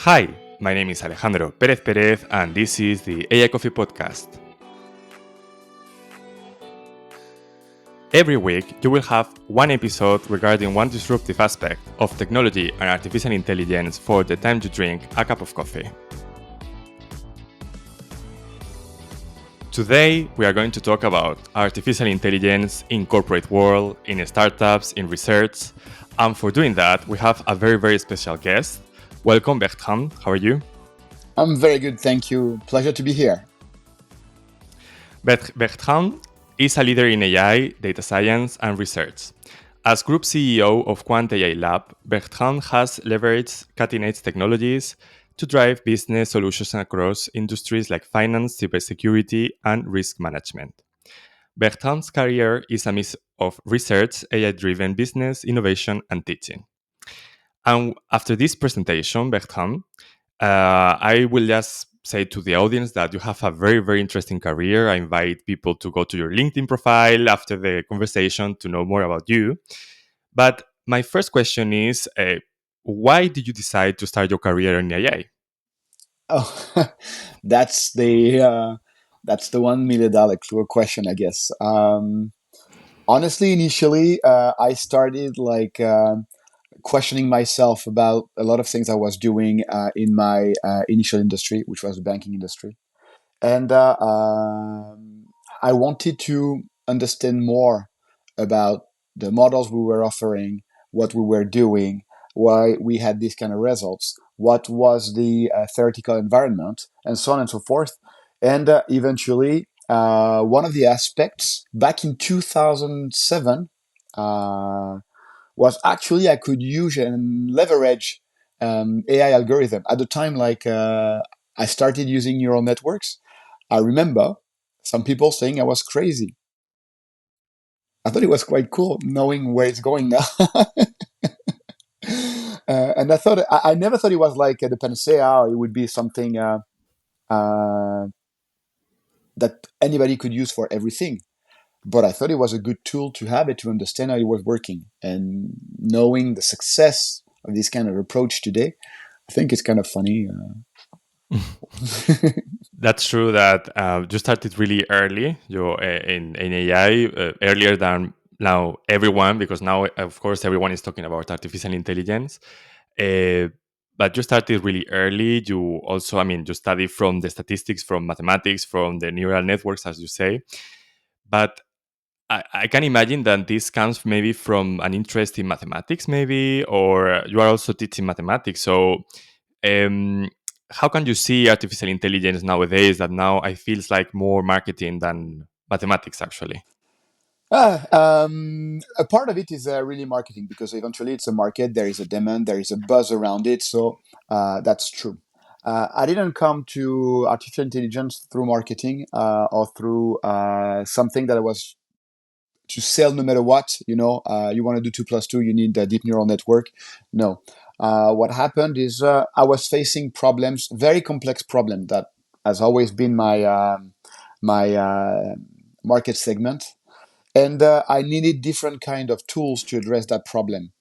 Hi, my name is Alejandro Pérez Pérez, and this is the AI Coffee Podcast. Every week, you will have one episode regarding one disruptive aspect of technology and artificial intelligence for the time you drink a cup of coffee. Today, we are going to talk about artificial intelligence in corporate world, in startups, in research. And for doing that, we have a very, very special guest. Welcome, Bertrand. How are you? I'm very good, thank you. Pleasure to be here. Bertrand is a leader in AI, data science, and research. As Group CEO of Quant AI Lab, Bertrand has leveraged cutting-edge technologies to drive business solutions across industries like finance, cybersecurity, and risk management. Bertrand's career is a mix of research, AI-driven business, innovation, and teaching. And after this presentation, Bertrand, I will just say to the audience that you have a very, very interesting career. I invite people to go to your LinkedIn profile after the conversation to know more about you. But my first question is, why did you decide to start your career in AI? Oh, that's the $1 million question, I guess. Honestly, initially, I started questioning myself about a lot of things I was doing in my initial industry, which was the banking industry, and I wanted to understand more about the models we were offering, what we were doing, why we had these kind of results, what was the theoretical environment, and so on and so forth. And eventually, one of the aspects back in 2007 was actually I could use and leverage AI algorithm. At the time, I started using neural networks. I remember some people saying I was crazy. I thought it was quite cool knowing where it's going now. And I never thought it was like the panacea. Or it would be something uh, that anybody could use for everything. But I thought it was a good tool to have it to understand how it was working. And knowing the success of this kind of approach today, I think it's kind of funny. That's true that you started really early. In AI earlier than now everyone, because now of course everyone is talking about artificial intelligence. Uh, but you started really early. You also, I mean, you study from the statistics, from mathematics, from the neural networks, as you say. But I can imagine that this comes maybe from an interest in mathematics, maybe, or you are also teaching mathematics. So, um, how can you see artificial intelligence nowadays that now it feels like more marketing than mathematics, actually? A part of it is really marketing because eventually it's a market. There is a demand, there is a buzz around it. So that's true. I didn't come to artificial intelligence through marketing or through something that I was to sell no matter what. You want to do 2 plus 2, you need a deep neural network. No. What happened is I was facing problems, very complex problem that has always been my market segment, and I needed different kind of tools to address that problem.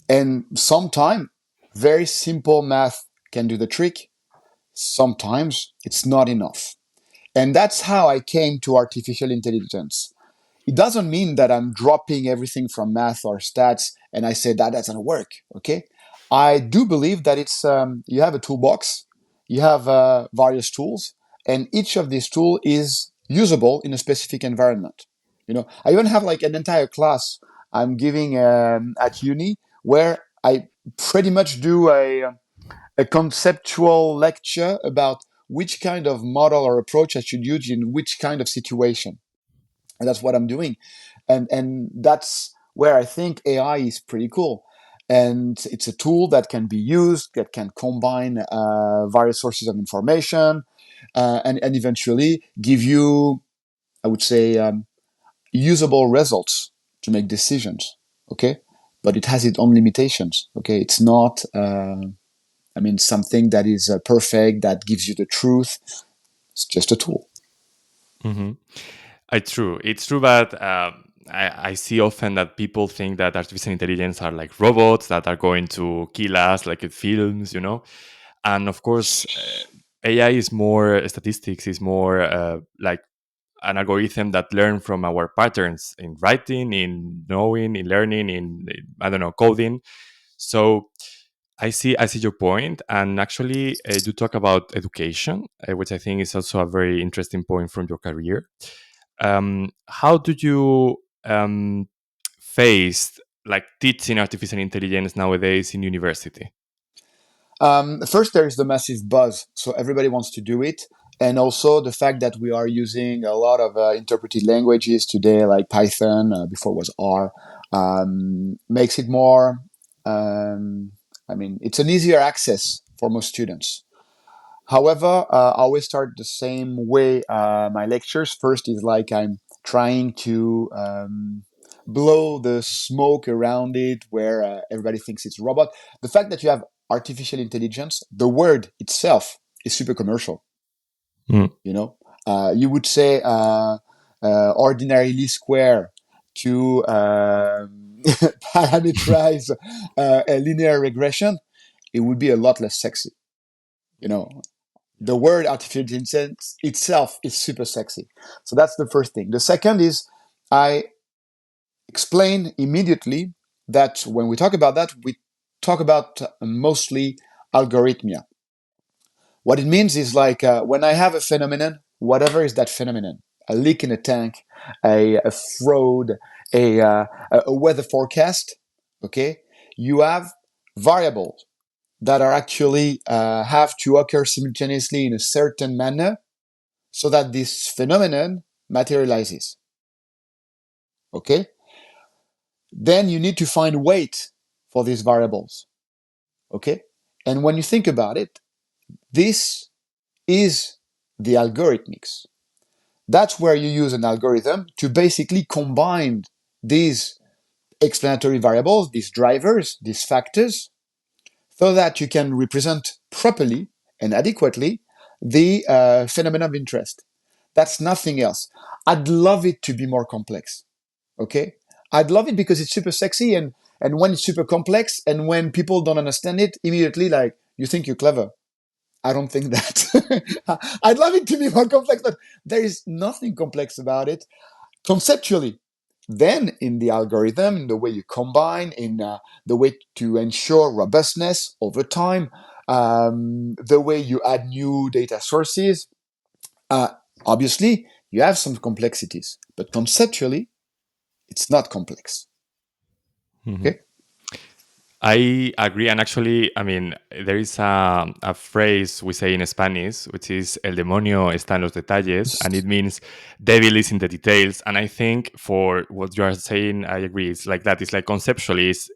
And sometimes very simple math can do the trick. Sometimes it's not enough. And that's how I came to artificial intelligence. It doesn't mean that I'm dropping everything from math or stats and I say that doesn't work. Okay, I do believe that it's you have a toolbox, you have various tools, and each of these tools is usable in a specific environment. I even have like an entire class I'm giving at uni where I pretty much do a conceptual lecture about which kind of model or approach I should use in which kind of situation, and that's what I'm doing. And that's where I think AI is pretty cool. And it's a tool that can be used, that can combine various sources of information, and eventually give you, I would say, usable results to make decisions. Okay, but it has its own limitations. Okay, it's not, something that is perfect, that gives you the truth. It's just a tool. Hmm. It's true. It's true, but I see often that people think that artificial intelligence are like robots that are going to kill us, like in films, And of course, AI is more statistics, is more like an algorithm that learn from our patterns in writing, in knowing, in learning, in I don't know, coding. So I see your point, and actually, you talk about education, which I think is also a very interesting point from your career. How do you face like teaching artificial intelligence nowadays in university? First, there is the massive buzz, so everybody wants to do it, and also the fact that we are using a lot of interpreted languages today, like Python. Before was R, makes it more. Um, I mean, it's an easier access for most students. However, I always start the same way. My lectures first is like I'm trying to blow the smoke around it, where everybody thinks it's robot. The fact that you have artificial intelligence, the word itself is super commercial. Mm. You know, you would say ordinary least square to parameterize a linear regression. It would be a lot less sexy. You know, the word artificial intelligence itself is super sexy. So that's the first thing. The second is I explain immediately that when we talk about that, we talk about mostly algorithmia. What it means is like when I have a phenomenon, whatever is that phenomenon, a leak in a tank, a fraud, a weather forecast, okay, you have variables that are actually have to occur simultaneously in a certain manner so that this phenomenon materializes. Okay? Then you need to find weight for these variables. Okay? And when you think about it, this is the algorithmics. That's where you use an algorithm to basically combine these explanatory variables, these drivers, these factors, so that you can represent properly and adequately the phenomenon of interest. That's nothing else. I'd love it to be more complex. Okay, I'd love it because it's super sexy, and when it's super complex and when people don't understand it immediately, like you think you're clever. I don't think that. I'd love it to be more complex, but there is nothing complex about it conceptually. Then in the algorithm, in the way you combine, in the way to ensure robustness over time, the way you add new data sources, uh, obviously you have some complexities, but conceptually it's not complex. Mhm. Okay. I agree, and actually, I mean, there is a phrase we say in Spanish, which is "el demonio está en los detalles," and it means "devil is in the details." And I think for what you are saying, I agree. It's like that. It's like conceptually, it's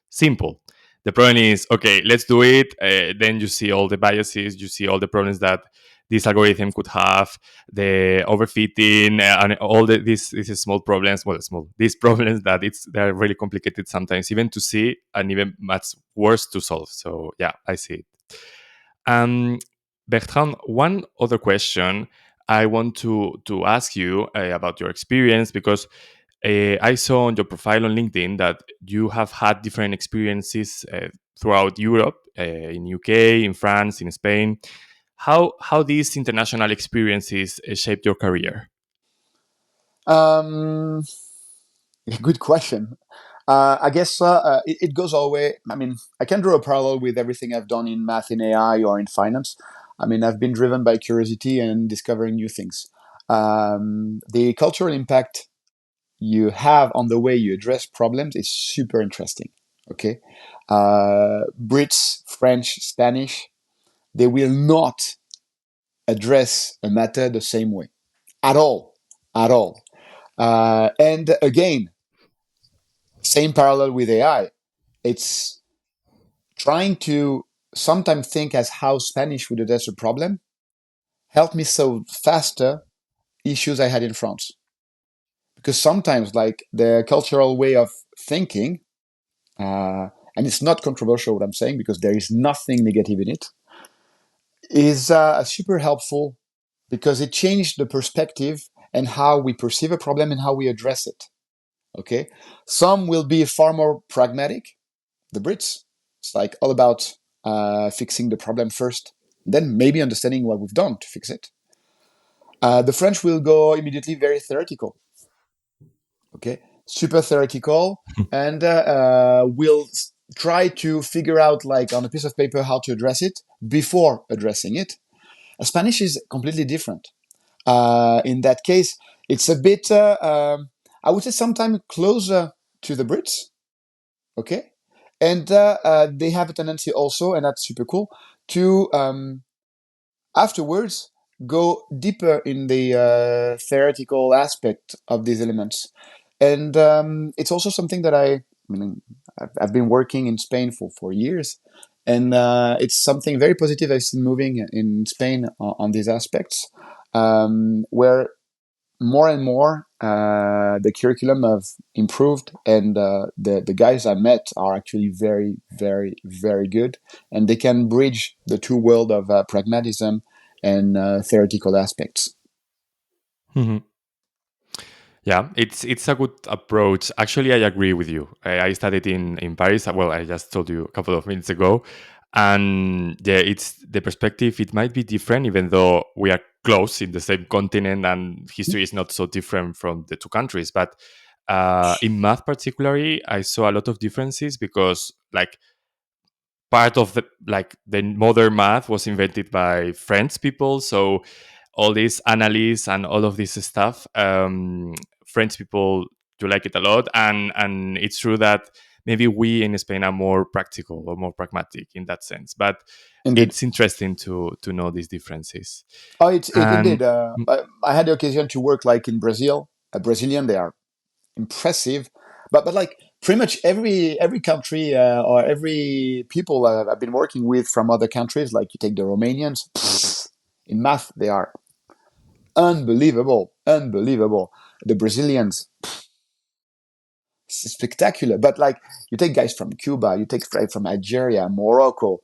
simple. The problem is, okay, let's do it. Then you see all the biases, you see all the problems that this algorithm could have, the overfitting, and all these small problems. Well, small these problems that they're really complicated sometimes, even to see, and even much worse to solve. So yeah, I see it. Um, Bertrand, one other question I want to ask you about your experience, because I saw on your profile on LinkedIn that you have had different experiences throughout Europe, in UK, in France, in Spain. How these international experiences shaped your career? Um, Good question. I guess it goes all the way. I mean, I can draw a parallel with everything I've done in math, in AI, or in finance. I mean, I've been driven by curiosity and discovering new things. The cultural impact you have on the way you address problems is super interesting. Okay. Brits, French, Spanish, they will not address a matter the same way at all. At all. And again, same parallel with AI. It's trying to sometimes think as how Spanish would address a problem helped me solve faster issues I had in France. Because sometimes, like the cultural way of thinking, and it's not controversial what I'm saying because there is nothing negative in it, is super helpful because it changed the perspective and how we perceive a problem and how we address it. Okay, some will be far more pragmatic. The Brits, it's like all about fixing the problem first, then maybe understanding what we've done to fix it. The French will go immediately very theoretical, okay, super theoretical, and will try to figure out, like on a piece of paper, how to address it before addressing it. Spanish is completely different. In that case, it's a bit, I would say, sometimes closer to the Brits, okay? And they have a tendency also, and that's super cool, to afterwards go deeper in the theoretical aspect of these elements. And it's also something that I've been working in Spain for years. And it's something very positive I've seen moving in Spain on these aspects, where more and more the curriculum have improved, and the guys I met are actually very, very, very good, and they can bridge the two world of pragmatism and theoretical aspects. Mhm. Yeah, it's a good approach. Actually, I agree with you. I studied in Paris. Well, I just told you a couple of minutes ago, and yeah, it's the perspective. It might be different, even though we are close in the same continent, and history is not so different from the two countries. But in math, particularly, I saw a lot of differences because, like, part of the modern math was invented by French people, so all these analysis and all of this stuff, French people do like it a lot, and it's true that maybe we in Spain are more practical or more pragmatic in that sense, but Indeed. it's interesting to know these differences. Oh, it And indeed. I had the occasion to work like in Brazil. A Brazilian, they are impressive, but like pretty much every country or every people I've been working with from other countries, like you take the Romanians, in math they are unbelievable, unbelievable. The Brazilians, spectacular. But like you take guys from Cuba, you take guys from Algeria, Morocco,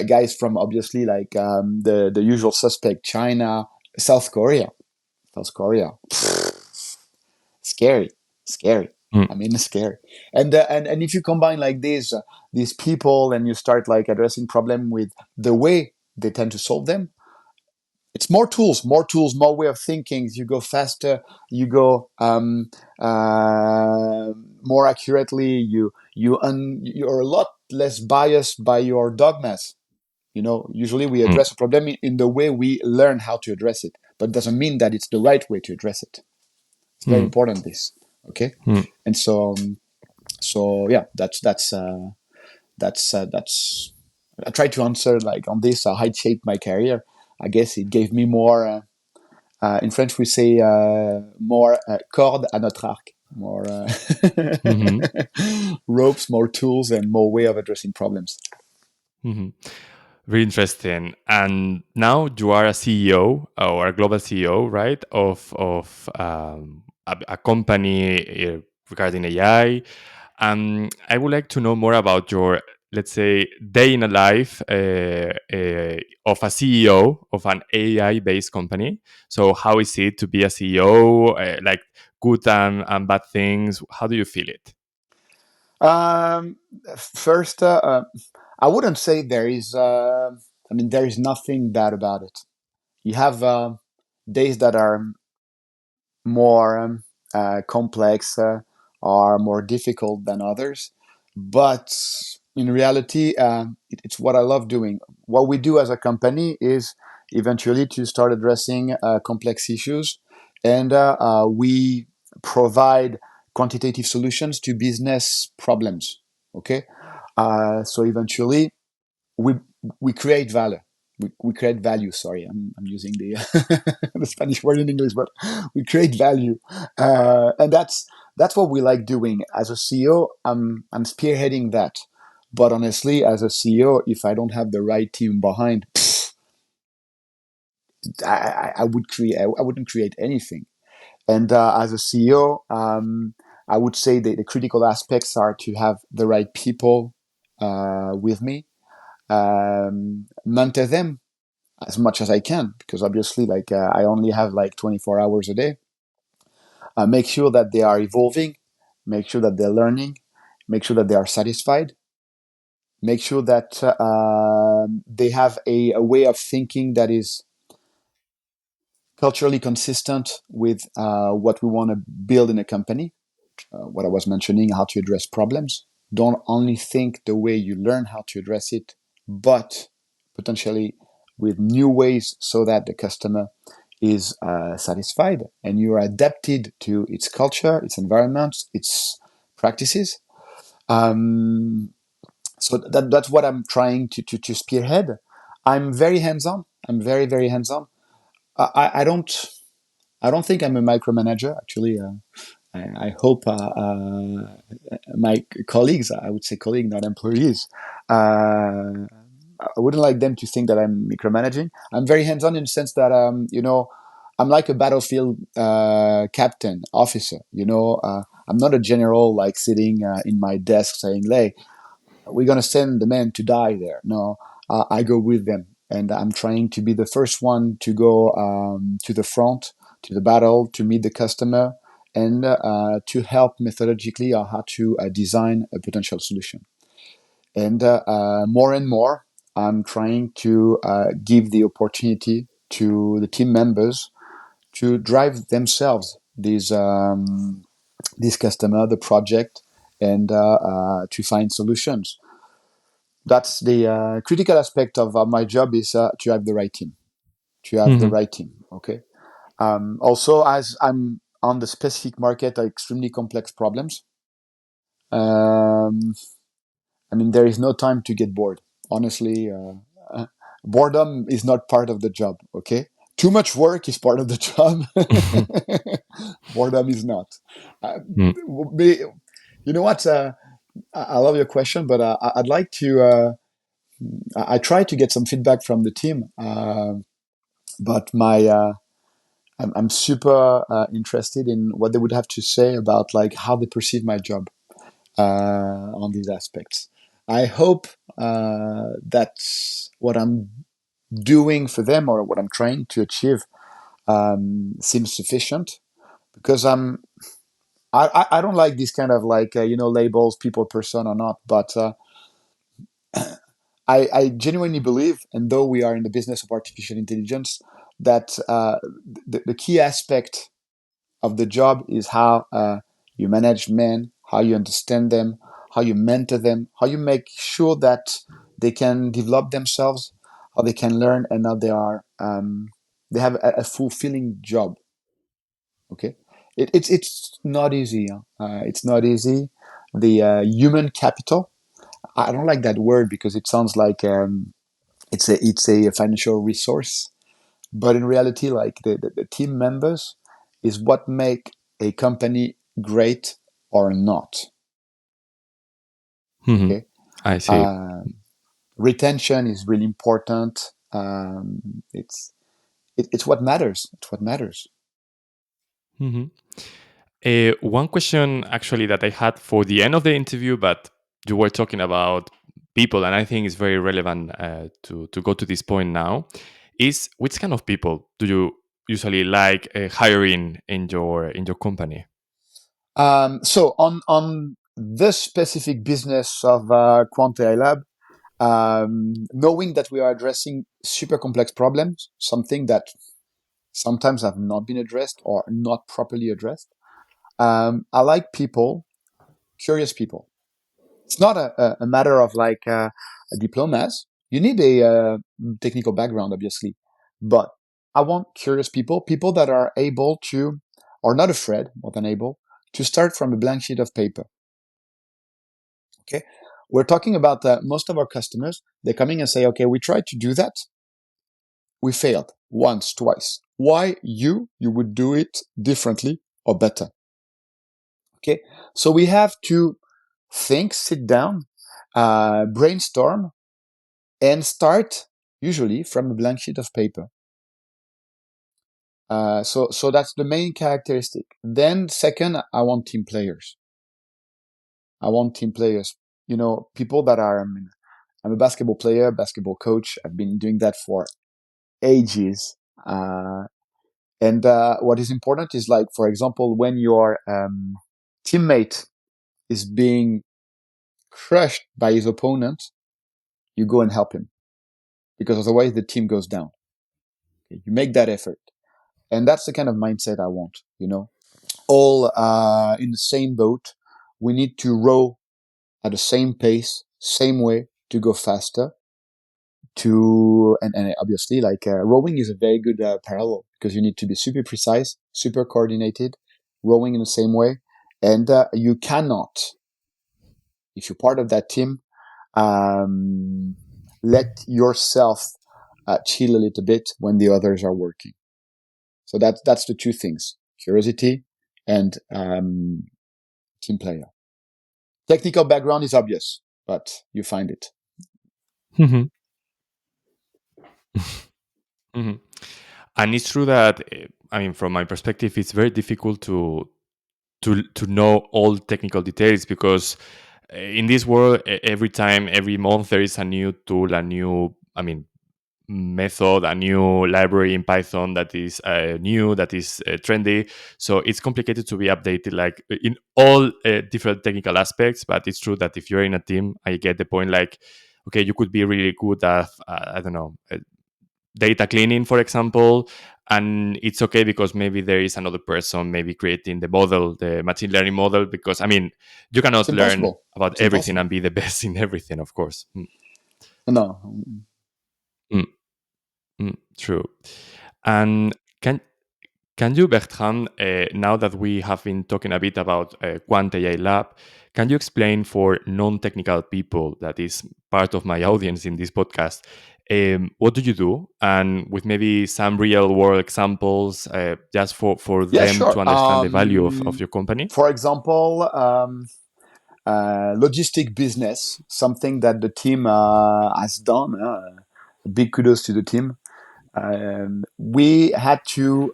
guys from obviously like the usual suspect, China, South Korea, South Korea, scary, scary. mm, I mean, scary. And if you combine like these people, and you start like addressing problem with the way they tend to solve them, it's more tools, more way of thinking. You go faster, you go more accurately. You're a lot less biased by your dogmas. Usually we mm, address a problem in the way we learn how to address it, but it doesn't mean that it's the right way to address it. It's very mm, important, this. Okay. mm, And so yeah, that's I tried to answer like on this, how it shaped my career. I guess it gave me more in French we say more corde à notre arc, more mhm, ropes, more tools, and more way of addressing problems. mhm. Very interesting. And now you are a CEO or a global CEO, right? Of a company regarding AI. I would like to know more about your, let's say, day in a life of a CEO of an AI based company. So, how is it to be a CEO? Like good and bad things. How do you feel it? Um, First, I wouldn't say there is. There is nothing bad about it. You have days that are more complex or more difficult than others. But in reality, it's what I love doing. What we do as a company is eventually to start addressing complex issues, and we provide quantitative solutions to business problems. Okay, so eventually we we create value. We create value. Sorry, I'm using the the Spanish word in English, but we create value, and that's what we like doing. As a CEO, I'm spearheading that. But honestly, as a CEO, if I don't have the right team behind, I would create. I wouldn't create anything. And as a CEO, I would say the critical aspects are to have the right people with me, mentor them as much as I can, because obviously, like I only have like 24 hours a day. Make sure that they are evolving, make sure that they're learning, make sure that they are satisfied, make sure that they have a way of thinking that is culturally consistent with what we want to build in a company. What I was mentioning, how to address problems. Don't only think the way you learn how to address it, but potentially with new ways so that the customer is satisfied and you are adapted to its culture, its environment, its practices. Um, so that's what I'm trying to spearhead. I'm very hands on. I'm very, very hands on. I don't think I'm a micromanager. Actually, I hope my colleagues, I would say colleagues, not employees, I wouldn't like them to think that I'm micromanaging. I'm very hands on in the sense that, I'm like a battlefield captain, officer. I'm not a general like sitting in my desk saying, "Hey, we're going to send the men to die there." No, I go with them. And I'm trying to be the first one to go to the front, to the battle, to meet the customer, and to help methodologically on how to design a potential solution. And more and more, I'm trying to give the opportunity to the team members to drive themselves this customer, the project, and to find solutions. That's the critical aspect of my job is to have the right team. To have the Hmm. right team. Okay. Also, as I'm on the specific market, extremely complex problems. Um, I mean, there is no time to get bored. Honestly, boredom is not part of the job. Okay. Too much work is part of the job. Boredom is not. Uh, Mm. you know what? I love your question, but I'd like to. I try to get some feedback from the team, but I'm super interested in what they would have to say about like how they perceive my job on these aspects. I hope that's what I'm doing for them or what I'm trying to achieve seems sufficient because I don't like this kind of like labels, people, person or not, but I genuinely believe, and though we are in the business of artificial intelligence, that the key aspect of the job is how you manage men, how you understand them, how you mentor them, how you make sure that they can develop themselves, how they can learn, and how they have a fulfilling job. Okay, it's not easy. Huh? It's not easy. The human capital. I don't like that word because it sounds like it's a financial resource, but in reality, like the team members is what make a company great or not. Hmm. Okay, I see. uh, retention is really important. It's what matters. It's what matters. Hmm. One question actually that I had for the end of the interview, but you were talking about people, and I think it's very relevant to go to this point now. Is which kind of people do you usually like hiring in your company? So on this specific business of Quant AI Lab, knowing that we are addressing super complex problems, something that sometimes have not been addressed or not properly addressed. I like people, curious people. It's not a matter of like diplomas. You need a technical background, obviously, but I want curious people, people that are able to, or not afraid, more than able, to start from a blank sheet of paper. Okay, we're talking about most of our customers. They're coming and say, "Okay, we tried to do that, we failed once, twice. Why you would do it differently or better?" Okay, so we have to think, sit down, brainstorm, and start usually from a blank sheet of paper. So that's the main characteristic. Then second, I want team players. I want team players. People that are. I mean, I'm a basketball player, basketball coach. I've been doing that for ages. And what is important is like, for example, when your teammate is being crushed by his opponent, you go and help him, because otherwise the team goes down. Okay? You make that effort. And that's the kind of mindset I want, all in the same boat. We need to row at the same pace, same way to go faster. And obviously, like rowing is a very good parallel, because you need to be super precise, super coordinated, rowing in the same way. And you cannot, if you're part of that team, um, let yourself chill a little bit when the others are working. So that's the two things: curiosity and team player. Technical background is obvious, but you find it. Mhm. Mhm. And it's true that I mean, from my perspective, it's very difficult to know all technical details, because in this world, every time, every month, there is a new tool, a new, I mean, method, a new library in Python that is new, that is trendy. So it's complicated to be updated, like in all different technical aspects. But it's true that if you're in a team, I get the point. Like, okay, you could be really good at I don't know, data cleaning, for example, and it's okay because maybe there is another person maybe creating the model, the machine learning model, because I mean, you It's cannot learn impossible. about It's everything and impossible. be the best in everything, of course. No. Mm, true. And can you, Bertrand, now that we have been talking a bit about Quant AI Lab, can you explain for non-technical people, that is part of my audience in this podcast, what do you do, and with maybe some real-world examples, just for Yeah, them to sure. understand the value of your company? For example, logistic business, something that the team has done. Big kudos to the team. We had to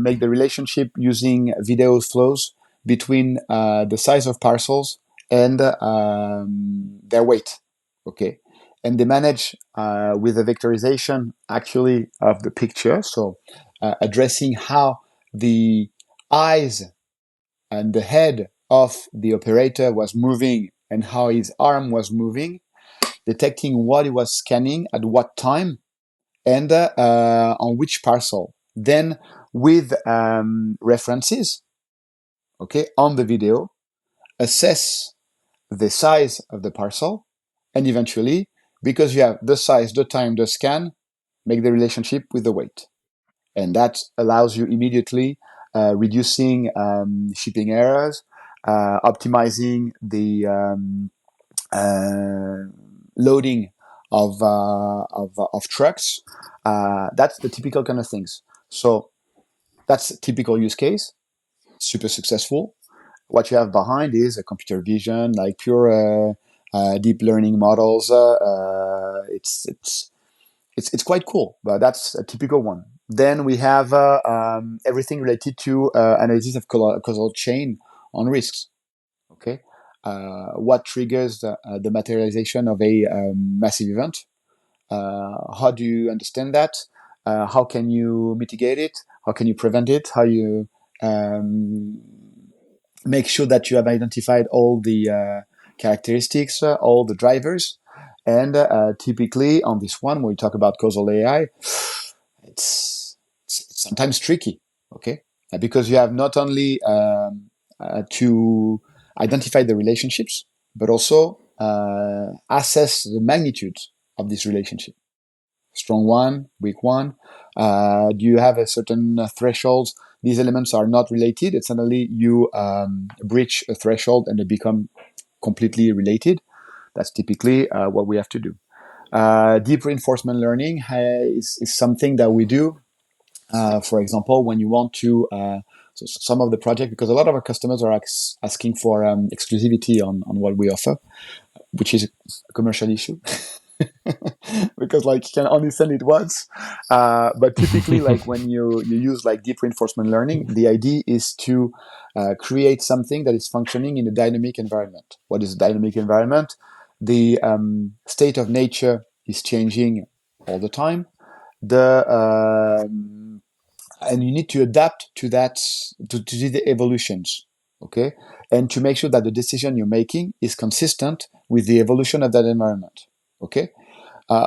make the relationship using video flows between the size of parcels and their weight. Okay. And they manage with the vectorization actually of the picture. So addressing how the eyes and the head of the operator was moving and how his arm was moving, detecting what he was scanning at what time and on which parcel. Then with references, okay, on the video, assess the size of the parcel, and eventually, because you have the size, the time, the scan, make the relationship with the weight. And that allows you immediately reducing shipping errors, optimizing the uh, loading of trucks. That's the typical kind of things. So that's a typical use case, super successful. What you have behind is a computer vision, like pure deep learning models. It's quite cool, but that's a typical one. Then we have everything related to analysis of causal chain on risks. Okay, what triggers the materialization of a massive event? How do you understand that? How can you mitigate it? How can you prevent it? How you um, make sure that you have identified all the characteristics, all the drivers, and typically on this one, when we talk about causal AI, it's sometimes tricky, okay? Because you have not only to identify the relationships, but also assess the magnitude of this relationship. Strong one, weak one. Do you have a certain threshold? These elements are not related. It's suddenly you breach a threshold and they become completely related. That's typically what we have to do. Deep reinforcement learning is something that we do. For example, when you want to, so some of the project, because a lot of our customers are asking for exclusivity on what we offer, which is a commercial issue. Because like you can only send it once. But typically, like when you use like deep reinforcement learning, the idea is to create something that is functioning in a dynamic environment. What is a dynamic environment? The state of nature is changing all the time. The and you need to adapt to that, to the evolutions, okay, and to make sure that the decision you're making is consistent with the evolution of that environment, okay.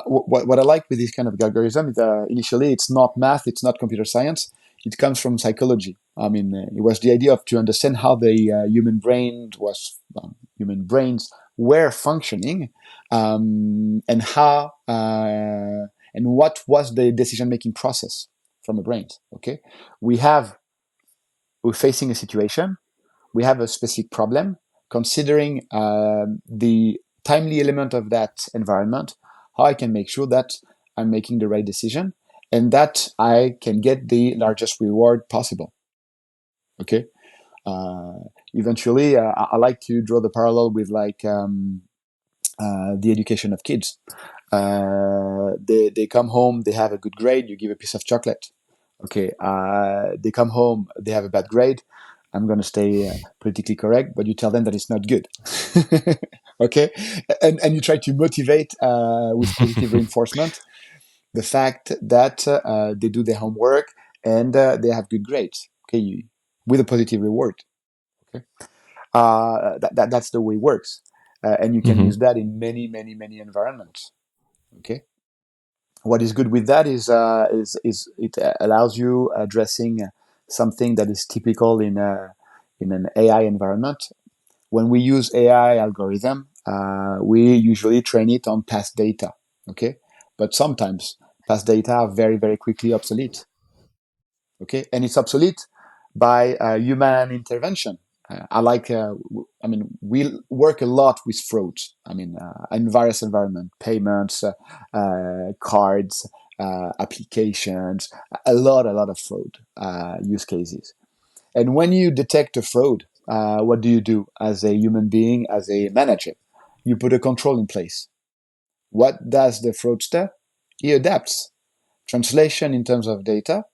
what I like with this kind of algorithm is initially it's not math, it's not computer science. It comes from psychology. I mean, it was the idea of to understand how the human brains were functioning, and how and what was the decision making process from the brains. Okay, we have we're facing a situation, we have a specific problem, considering the timely element of that environment, how I can make sure that I'm making the right decision and that I can get the largest reward possible. Okay. Uh, Eventually, I like to draw the parallel with like the education of kids. They come home, they have a good grade, you give a piece of chocolate. Okay, they come home, they have a bad grade. I'm going to stay politically correct, but you tell them that it's not good. Okay, and you try to motivate with positive reinforcement the fact that they do their homework and they have good grades. Okay, with a positive reward. Okay, that's the way it works, and you can use Mhm. that in many environments. Okay, what is good with that is it allows you addressing something that is typical in an AI environment. When we use AI algorithm, we usually train it on past data. Okay, but sometimes past data are very quickly obsolete. Okay, and it's obsolete by human intervention. I like. I mean, we work a lot with fraud. I mean, in various environment, payments, cards, applications, a lot of fraud use cases. And when you detect a fraud, what do as a human being, as a manager? You put a control in place. What does the fraudster? He adapts translation in terms of data.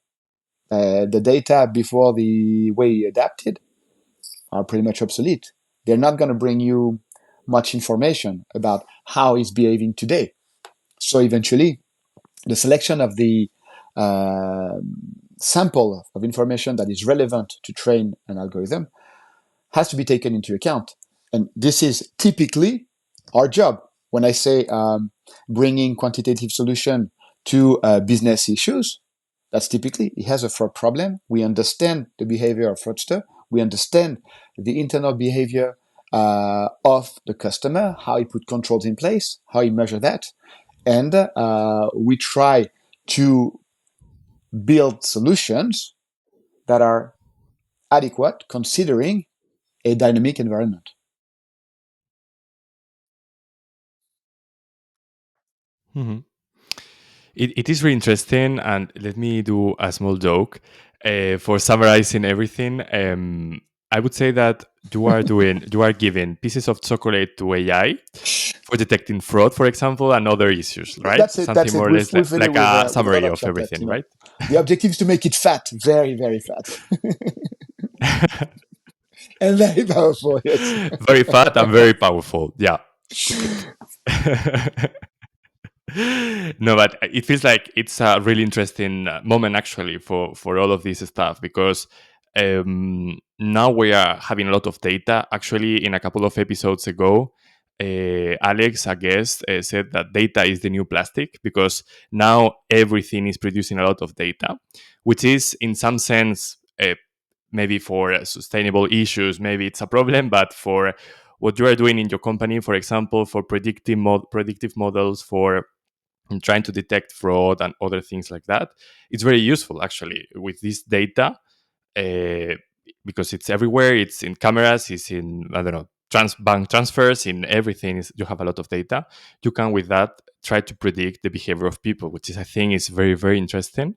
The data before the way adapted are pretty much obsolete. They're not going to bring you much information about how it's behaving today. So eventually, the selection of the uh, sample of information that is relevant to train an algorithm has to be taken into account. And this is typically our job. When I say bringing quantitative solution to business issues, that's typically it has a fraud problem. We understand the behavior of fraudster. We understand the internal behavior of the customer, how he put controls in place, how he measure that, and we try to build solutions that are adequate considering a dynamic environment. Mhm. It is really interesting, and let me do a small joke for summarizing everything. I would say that you are giving pieces of chocolate to AI for detecting fraud, for example, and other issues, right? That's it. Something That's it. more or less We fill it like a with a lot summary of of chocolate. everything, right? The objective is to make it fat, very fat, and very powerful. Yes. Very fat and very powerful. Yeah, good. No, but it feels like it's a really interesting moment actually for all of this stuff because now we are having a lot of data. Actually, in a couple of episodes ago, Alex, I guess, said that data is the new plastic because now everything is producing a lot of data, which is in some sense maybe for sustainable issues, maybe it's a problem, but for what you are doing in your company, for example, for predictive models, for trying to detect fraud and other things like that, it's very useful actually with this data uh, because it's everywhere. It's in cameras, it's in, I don't know, bank transfers, in everything. You have a lot of data. You can with that try to predict the behavior of people, which is I think is very interesting.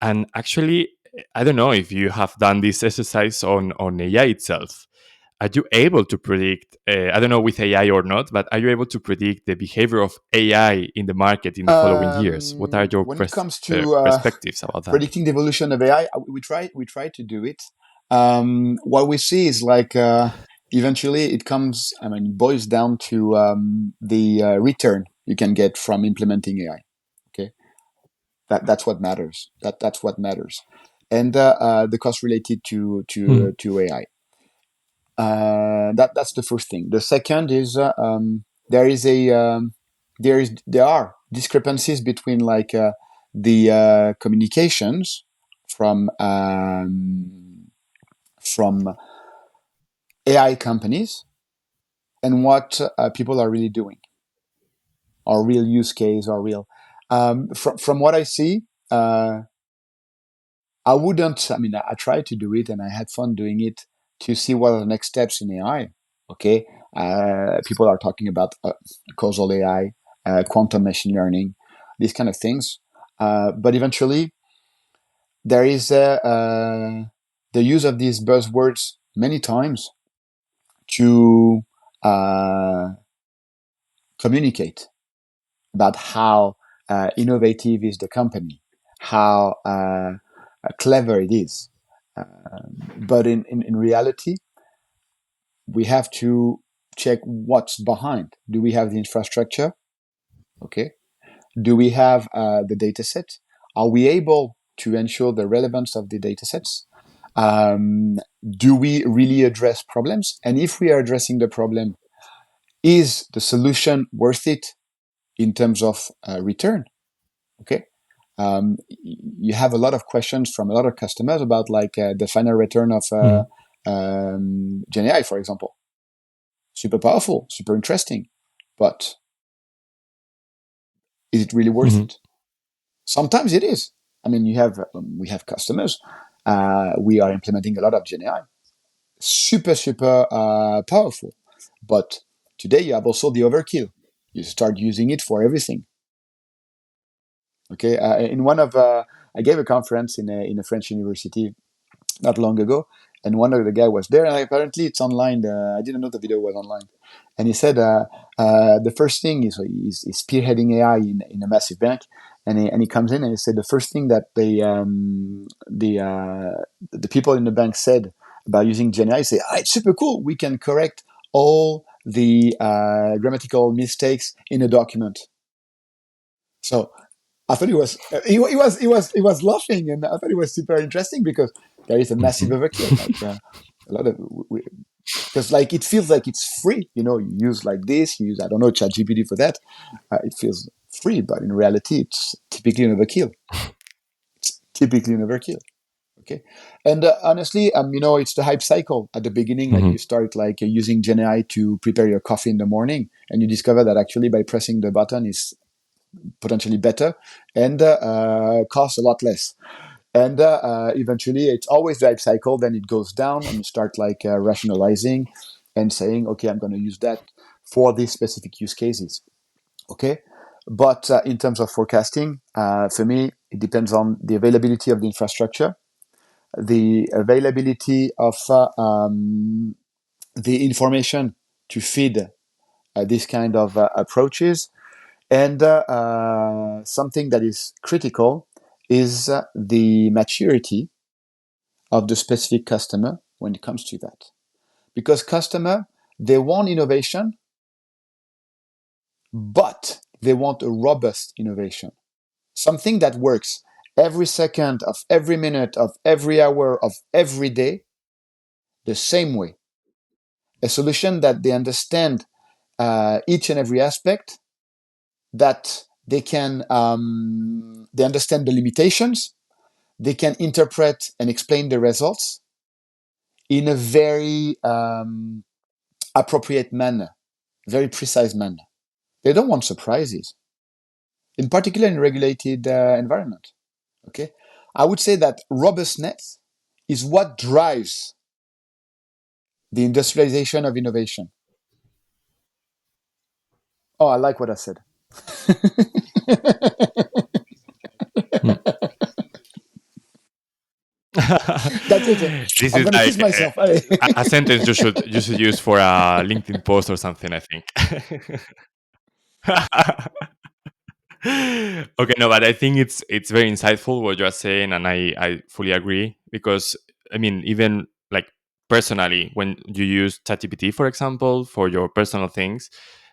And actually, I don't know if you have done this exercise on AI itself. Are you able to predict? I don't know with AI or not, but are you able to predict the behavior of AI in the market in the following years? What are your When it comes to perspectives about that? predicting the evolution of AI, we try to do it. What we see is like eventually it comes. I mean, it boils down to the return you can get from implementing AI. Okay, that's what matters. That's what matters, and the cost related Mhm. to AI. That's the first thing. The second is there is a there are discrepancies between the communications from from AI companies and what people are really doing, or real use case, or real. From what I see, I wouldn't. I mean, I tried to do it, and I had fun doing it to see what are the next steps in AI. Okay, people are talking about causal AI, quantum machine learning, these kind of things. But eventually, there is the use of these buzzwords many times to uh, communicate about how innovative is the company, how clever it is. But in reality, we have to check what's behind. Do we have the infrastructure? Okay. Do we have the data set? Are we able to ensure the relevance of the data sets? Do we really address problems? And if we are addressing the problem, is the solution worth it in terms of return? Okay. You have a lot of questions from a lot of customers about the final return of Mhm. Gen AI, for example. Super powerful, super interesting, but is it really worth Mhm. it? Sometimes it is. I mean, we have customers. We are implementing a lot of Gen AI, super powerful, but today you have also the overkill. You start using it for everything. Okay, in one of I gave a conference in a French university not long ago, and one of the guy was there, and apparently it's online. I didn't know the video was online, and he said the first thing is he's spearheading AI in a massive bank, and he comes in and he said the first thing that the people in the bank said about using Gen AI, say, it's super cool. We can correct all the grammatical mistakes in a document. So I thought he was laughing, and I thought it was super interesting because there is a massive Mhm. overkill. A lot of because it feels like it's free. You use like this, you use I don't know ChatGPT for that. It feels free, but in reality, it's typically an overkill. It's typically an overkill. Okay, and honestly, it's the hype cycle at the beginning. Like Mhm. you start using Gen AI to prepare your coffee in the morning, and you discover that actually by pressing the button is potentially better and costs a lot less. And eventually, it's always the hype cycle. Then it goes down, and you start rationalizing and saying, "Okay, I'm going to use that for these specific use cases." Okay, but in terms of forecasting, for me, it depends on the availability of the infrastructure, the availability of the information to feed this kind of approaches, and something that is critical is the maturity of the specific customer when it comes to that. Because customer, they want innovation, but they want a robust innovation. Something that works every second of every minute of every hour of every day the same way. A solution that they understand each and every aspect, that they understand the limitations, they can interpret and explain the results in a very appropriate manner, very precise manner. They don't want surprises, in particular in regulated environment. Okay, I would say that robustness is what drives the industrialization of innovation. Oh, I like what I said. Mm. That's it. This I'm is gonna like kiss myself. Allez. a sentence you should use for a LinkedIn post or something, I think. Okay, no, but I think it's very insightful what you're saying, and I fully agree because I mean, even like personally, when you use ChatGPT, for example, for your personal things,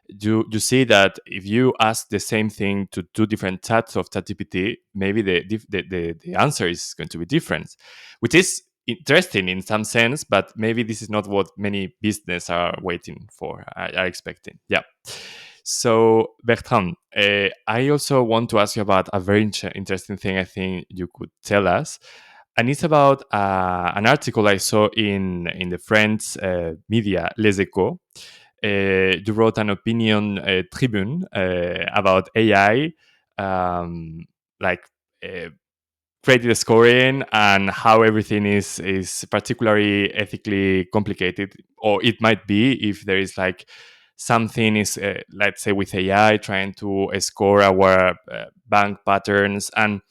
you see that if you ask the same thing to two different chats of ChatGPT, maybe the answer is going to be different, which is interesting in some sense, but maybe this is not what many business are waiting for, are expecting. Yeah. So, Bertrand, I also want to ask you about a very interesting thing I think you could tell us. And it's about an article I saw in the French media, Les Echos. You wrote an opinion tribune about AI, um, like uh, credit scoring and how everything is particularly ethically complicated, or it might be if there is like something is let's say with AI trying to score our bank patterns. And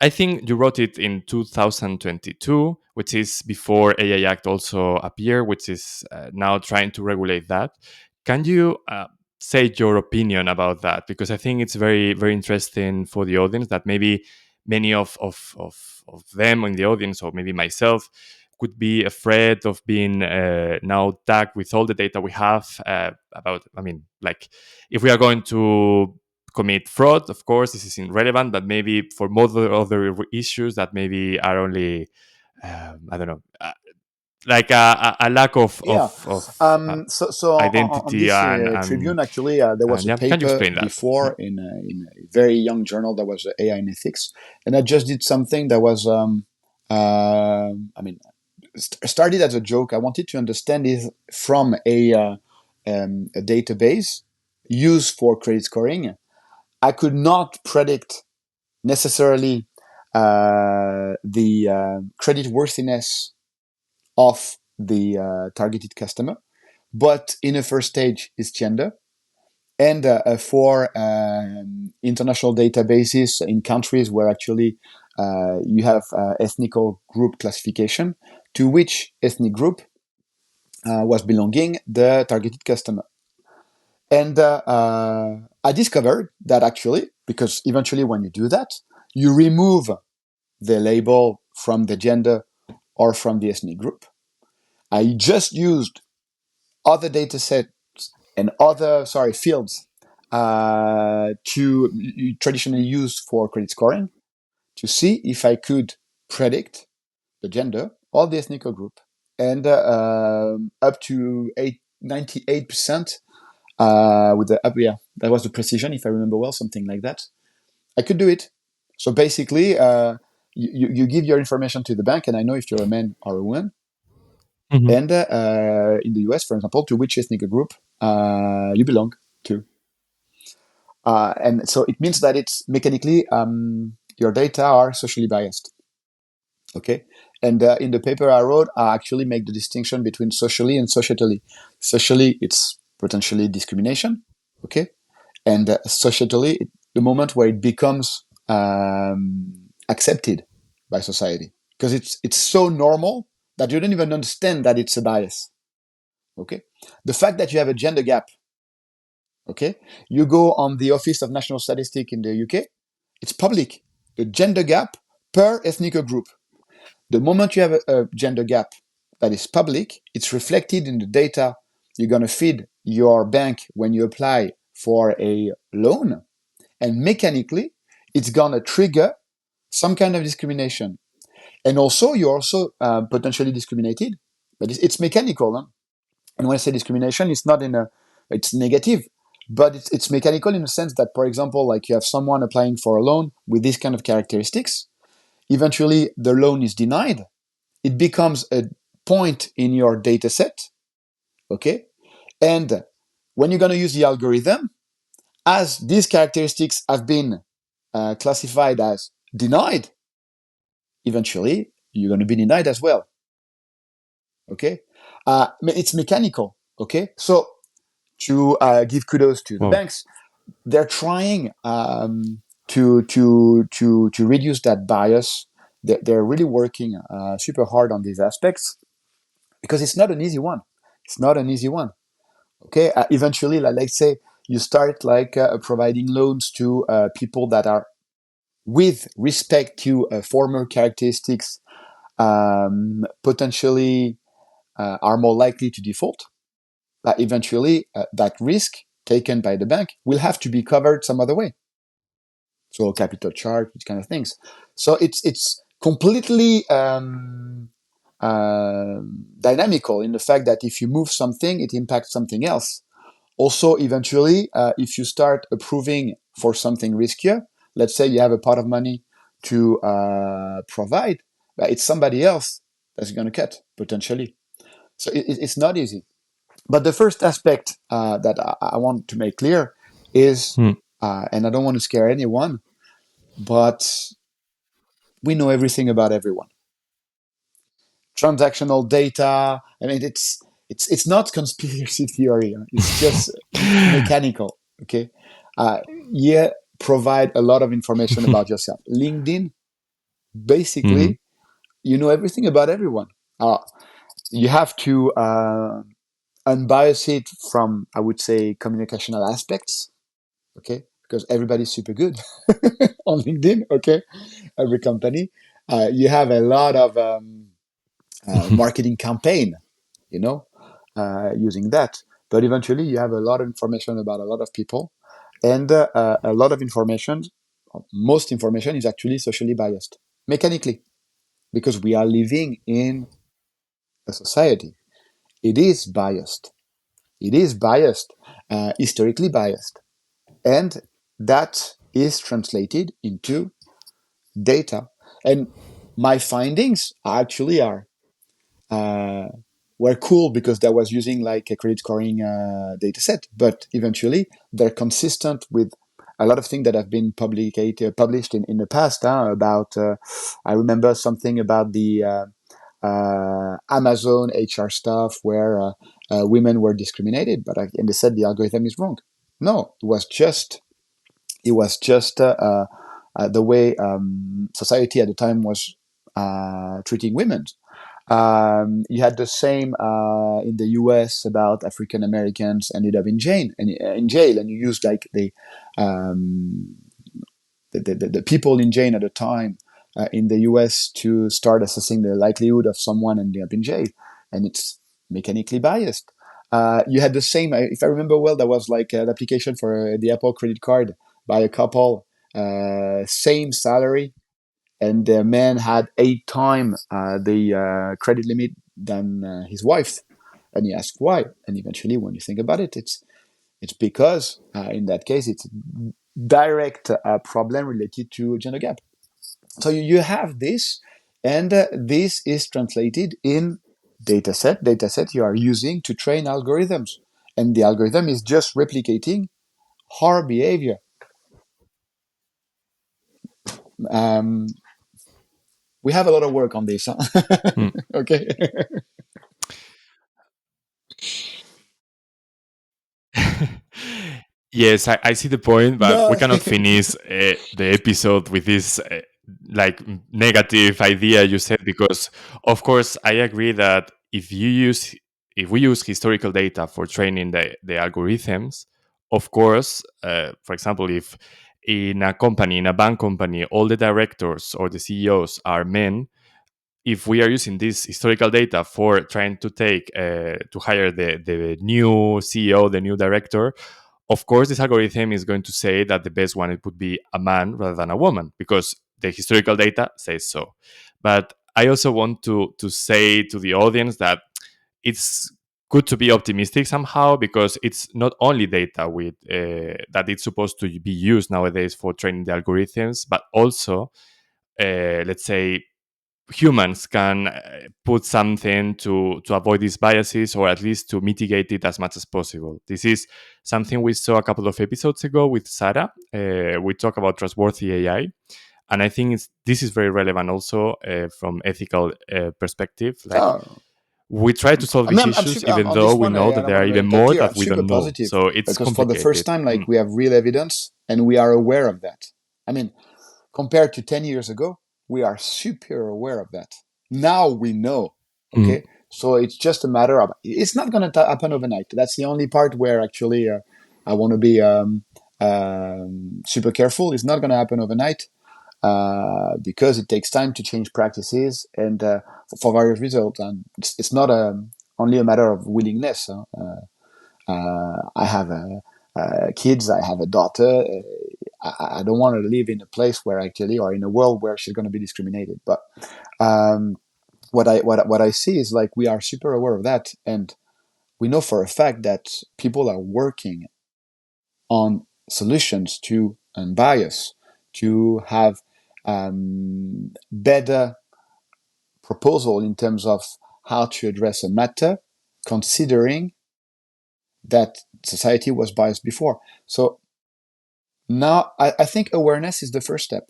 I think you wrote it in 2022, which is before AI Act also appeared, which is now trying to regulate that. Can you say your opinion about that? Because I think it's very, very interesting for the audience that maybe many of them in the audience, or maybe myself, could be afraid of being now tagged with all the data we have about, I mean, like if we are going to commit fraud, of course, this is irrelevant, but maybe for most other issues that maybe are only, I don't know, like a lack Yeah. of So on identity this Tribune, actually, there was and a yeah, can you paper explain that? before in a very young journal that was AI and Ethics, and I just did something that was, I mean, started as a joke. I wanted to understand it from a database used for credit scoring. I could not predict necessarily the credit worthiness of the targeted customer, but in a first stage is gender. And for international databases in countries where actually you have ethnical group classification, to which ethnic group was belonging the targeted customer. And I discovered that actually, because eventually when you do that, you remove the label from the gender or from the ethnic group. I just used other data sets and other fields to traditionally used for credit scoring to see if I could predict the gender or the ethnic group, and up to 98% with the yeah, that was the precision, if I remember well, something like that. I could do it. So basically, you give your information to the bank, and I know if you're a man or a woman. Mhm. And in the US, for example, to which ethnic group you belong to. And so it means that it's mechanically your data are socially biased. Okay. And in the paper I wrote, I actually make the distinction between socially and societally. Socially, it's potentially discrimination. Okay. And societally, the moment where it becomes accepted by society, because it's so normal that you don't even understand that it's a bias. Okay. The fact that you have a gender gap. Okay. You go on the Office of National Statistics in the UK, it's public. The gender gap per ethnic group. The moment you have a gender gap that is public, it's reflected in the data you're going to feed your bank when you apply for a loan. And mechanically, it's going to trigger some kind of discrimination. And also, you're also potentially discriminated, but it's mechanical. Huh? And when I say discrimination, it's not in a, it's negative, but it's mechanical in the sense that, for example, like you have someone applying for a loan with these kind of characteristics, eventually the loan is denied. It becomes a point in your data set, okay? And when you're going to use the algorithm, as these characteristics have been classified as denied, eventually you're going to be denied as well, okay? It's mechanical, okay? So to give kudos to the Wow. banks, they're trying to reduce that bias. They're really working super hard on these aspects because it's not an easy one. It's not an easy one. Okay, eventually, like, let's say you start like providing loans to people that are with respect to former characteristics potentially are more likely to default. Eventually, that risk taken by the bank will have to be covered some other way. So capital charge, these kind of things. So it's completely dynamical in the fact that if you move something, it impacts something else. Also, eventually, if you start approving for something riskier, let's say you have a pot of money to provide, but it's somebody else that's going to cut potentially. So it's not easy. But the first aspect that I want to make clear is, Hmm. and I don't want to scare anyone, but we know everything about everyone. Transactional data. I mean, it's not conspiracy theory. It's just mechanical. Okay, uh, yeah, provide a lot of information about yourself. LinkedIn, Mhm. basically, you know everything about everyone. You have to unbias it from, I would say, communicational aspects. Okay, because everybody's super good on LinkedIn. Okay, every company. You have a lot of marketing campaign, you know, using that. But eventually, you have a lot of information about a lot of people, and a lot of information, most information is actually socially biased, mechanically, because we are living in a society. It is biased. It is biased, historically biased, and that is translated into data. And my findings actually are uh, were cool because that was using like a credit scoring data set, but eventually they're consistent with a lot of things that have been published in the past about, I remember something about the Amazon HR stuff where women were discriminated, but and they said the algorithm is wrong. No, it was just the way society at the time was treating women. You had the same in the U.S. about African Americans ended up in jail, and you used like um, the people in jail at the time in the U.S. to start assessing the likelihood of someone ending up in jail, and it's mechanically biased. You had the same, if I remember well, there was like an application for the Apple credit card by a couple, same salary, and the man had 8 times the credit limit than his wife. And he asked why. And eventually, when you think about it, it's because in that case, it's a direct problem related to gender gap. So you have this, and this is translated in dataset you are using to train algorithms. And the algorithm is just replicating our behavior. Um, we have a lot of work on this. Huh? Hmm. Okay. Yes, I see the point, but we No. cannot finish the episode with this like negative idea you said, because of course I agree that if we use historical data for training the algorithms, of course, for example, if in a company, in a bank company, all the directors or the CEOs are men, if we are using this historical data for trying to take to hire the new CEO, the new director, of course this algorithm is going to say that the best one it would be a man rather than a woman because the historical data says so. But I also want to say to the audience that it's good to be optimistic somehow, because it's not only data with that it's supposed to be used nowadays for training the algorithms, but also let's say humans can put something to avoid these biases, or at least to mitigate it as much as possible. This is something we saw a couple of episodes ago with Sarah. We talk about trustworthy AI, and I think this is very relevant also from ethical perspective. Like, Oh, we try to solve these I'm issues super, even on though this we one, know and that I there want are to even make that more clear. that I'm we super don't know, positive so it's because for the first complicated. time, like Mm. we have real evidence and we are aware of that. I mean, compared to 10 years ago, we are super aware of that. Now we know. Mm. Okay. So it's just a matter of, it's not going to happen overnight. That's the only part where actually I want to be super careful. It's not going to happen overnight because it takes time to change practices and for various results. And it's not only a matter of willingness. Huh? I have kids. I have a daughter. I don't want to live in a place where actually, or in a world where she's going to be discriminated. But um, what I see is like we are super aware of that, and we know for a fact that people are working on solutions to unbias, to have better proposal in terms of how to address a matter, considering that society was biased before. So now I think awareness is the first step.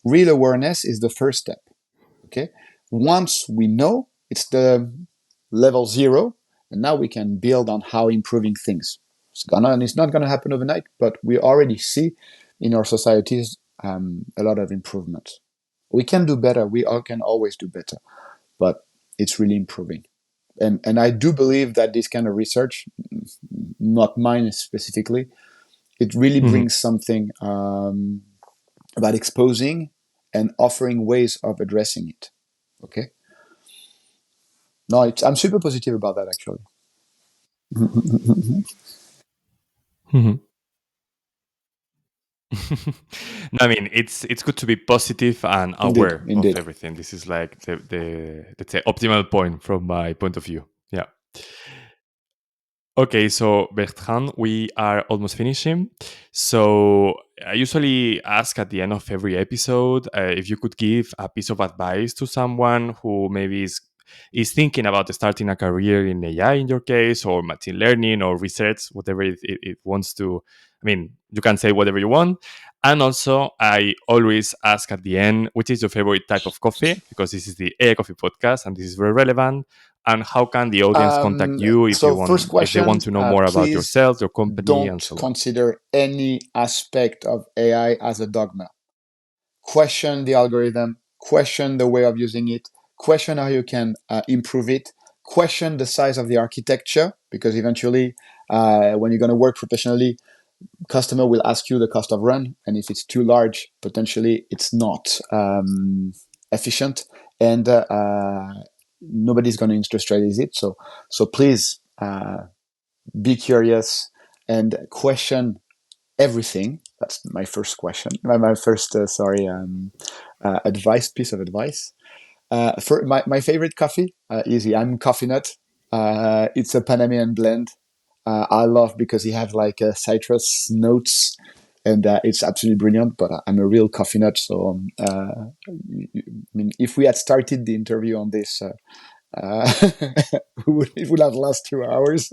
Real awareness is the first step. Okay. Once we know, it's the level 0, and now we can build on how improving things. It's not gonna happen overnight, but we already see in our societies a lot of improvements. We can do better. We all can always do better, but it's really improving. And I do believe that this kind of research, not mine specifically, it really Mm-hmm. brings something about exposing and offering ways of addressing it. Okay. No, I'm super positive about that actually. Mm-hmm. No, I mean it's good to be positive and Indeed, aware of indeed. everything. This is like the let's say optimal point from my point of view. Yeah. Okay, so Bertrand, we are almost finishing. So I usually ask at the end of every episode if you could give a piece of advice to someone who maybe is thinking about starting a career in AI in your case, or machine learning or research, whatever it wants to. I mean, you can say whatever you want. And also, I always ask at the end, which is your favorite type of coffee? Because this is the AI Coffee podcast and this is very relevant. And how can the audience contact you So first if they question, want to know more about please yourself, your company, and don't so on? consider any aspect of AI as a dogma. Question the algorithm, question the way of using it, question how you can improve it, question the size of the architecture, because eventually, when you're going to work professionally, customer will ask you the cost of run, and if it's too large, potentially it's not efficient, and nobody's going to industrialize it. So please be curious and question everything. That's my first question. My first, advice, piece of advice. For my favorite coffee, easy. I'm coffee nut. It's a Panamanian blend. I love because he has like citrus notes, and it's absolutely brilliant. But I'm a real coffee nut, so I mean, if we had started the interview on this, it would have lasted 2 hours.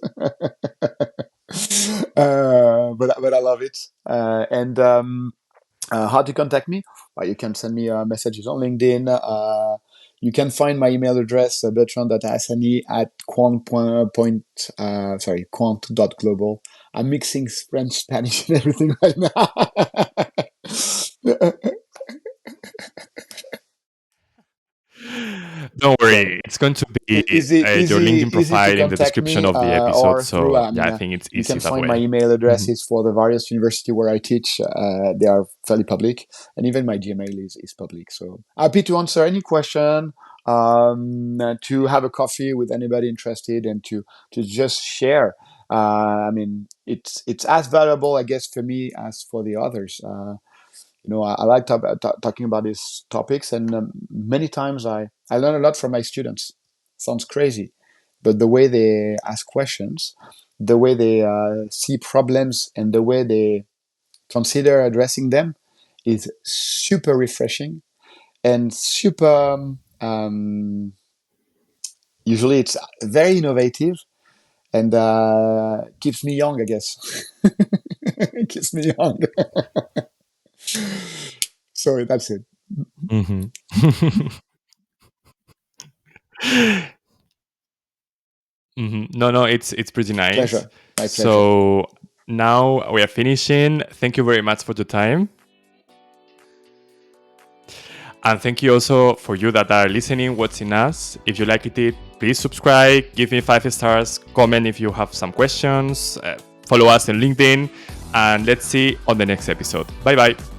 But I love it. And how to contact me? You can send me messages on LinkedIn. You can find my email address, bertrand.hassani at quant.global. I'm mixing French, Spanish, and everything right now. Don't So worry, it's going to be your easy, LinkedIn easy to profile in the contact description me, of the episode. or through. So yeah, I think it's You easy can that find my way. email Mhm. addresses for the various university where I teach. They are fairly public, and even my Gmail is public. So happy to answer any question. To have a coffee with anybody interested, and to just share. I mean, it's as valuable, I guess, for me as for the others. I like talking about these topics, and many times I learn a lot from my students. Sounds crazy, but the way they ask questions, the way they see problems, and the way they consider addressing them is super refreshing and super. Usually, it's very innovative and keeps me young, I guess. It keeps me young. So that's it. Mhm. Mhm. No, no, it's pretty nice. Pleasure. My pleasure. So now we are finishing. Thank you very much for the time. And thank you also for you that are listening, watching us. If you liked it, please subscribe, give me 5 stars, comment if you have some questions, follow us on LinkedIn, and let's see on the next episode. Bye bye.